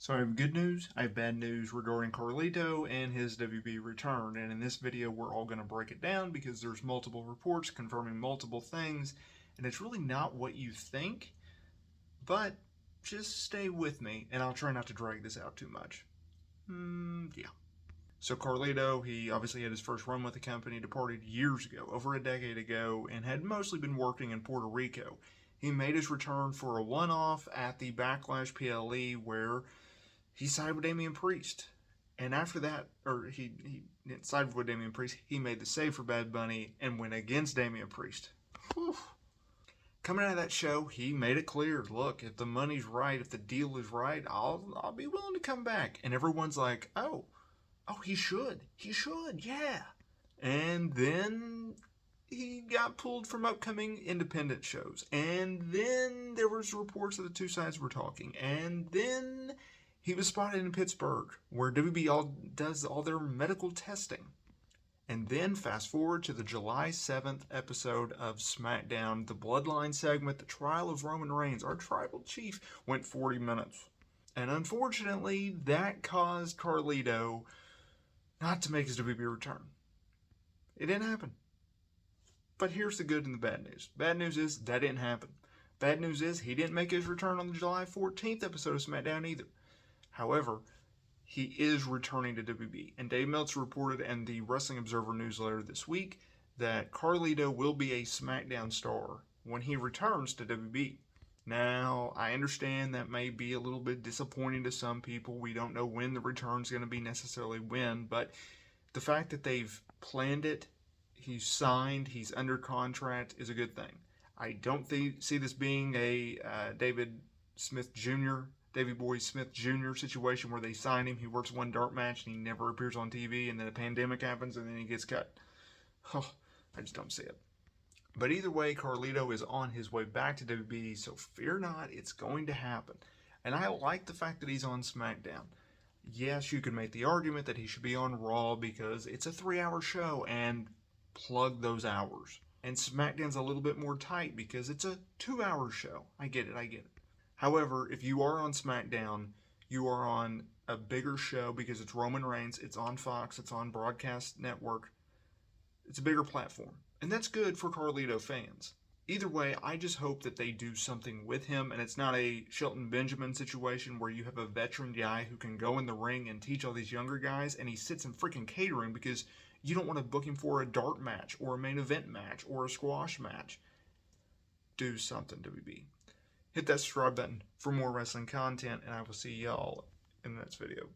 So I have good news, I have bad news regarding Carlito and his WB return, and in this video we're all going to break it down because there's multiple reports confirming multiple things, and it's really not what you think, but just stay with me and I'll try not to drag this out too much. Yeah. So Carlito, he obviously had his first run with the company, departed years ago, over a decade ago, and had mostly been working in Puerto Rico. He made his return for a one-off at the Backlash PLE where he sided with Damian Priest. And after that, he didn't side with Damian Priest, he made the save for Bad Bunny and went against Damian Priest. Whew. Coming out of that show, he made it clear, look, if the money's right, if the deal is right, I'll be willing to come back. And everyone's like, oh, he should, yeah. And then he got pulled from upcoming independent shows. And then there was reports that the two sides were talking. And then he was spotted in Pittsburgh, where WB does all their medical testing. And then fast forward to the July 7th episode of SmackDown, the Bloodline segment, the trial of Roman Reigns. Our tribal chief went 40 minutes. And unfortunately, that caused Carlito not to make his WB return. It didn't happen. But here's the good and the bad news. Bad news is that didn't happen. Bad news is he didn't make his return on the July 14th episode of SmackDown either. However, he is returning to WB, and Dave Meltzer reported in the Wrestling Observer newsletter this week that Carlito will be a SmackDown star when he returns to WB. Now, I understand that may be a little bit disappointing to some people. We don't know when the return's going to be necessarily when, but the fact that they've planned it, he's signed, he's under contract is a good thing. I don't see this being a Davey Boy Smith Jr. situation where they sign him, he works one dark match and he never appears on TV, and then a pandemic happens and then he gets cut. Oh, I just don't see it. But either way, Carlito is on his way back to WB, so fear not, it's going to happen. And I like the fact that he's on SmackDown. Yes, you could make the argument that he should be on Raw because it's a 3-hour show and plug those hours. And SmackDown's a little bit more tight because it's a 2-hour show. I get it. However, if you are on SmackDown, you are on a bigger show because it's Roman Reigns, it's on Fox, it's on Broadcast Network. It's a bigger platform. And that's good for Carlito fans. Either way, I just hope that they do something with him and it's not a Shelton Benjamin situation where you have a veteran guy who can go in the ring and teach all these younger guys and he sits in freaking catering because you don't want to book him for a dart match or a main event match or a squash match. Do something, WB. Hit that subscribe button for more wrestling content, and I will see y'all in the next video.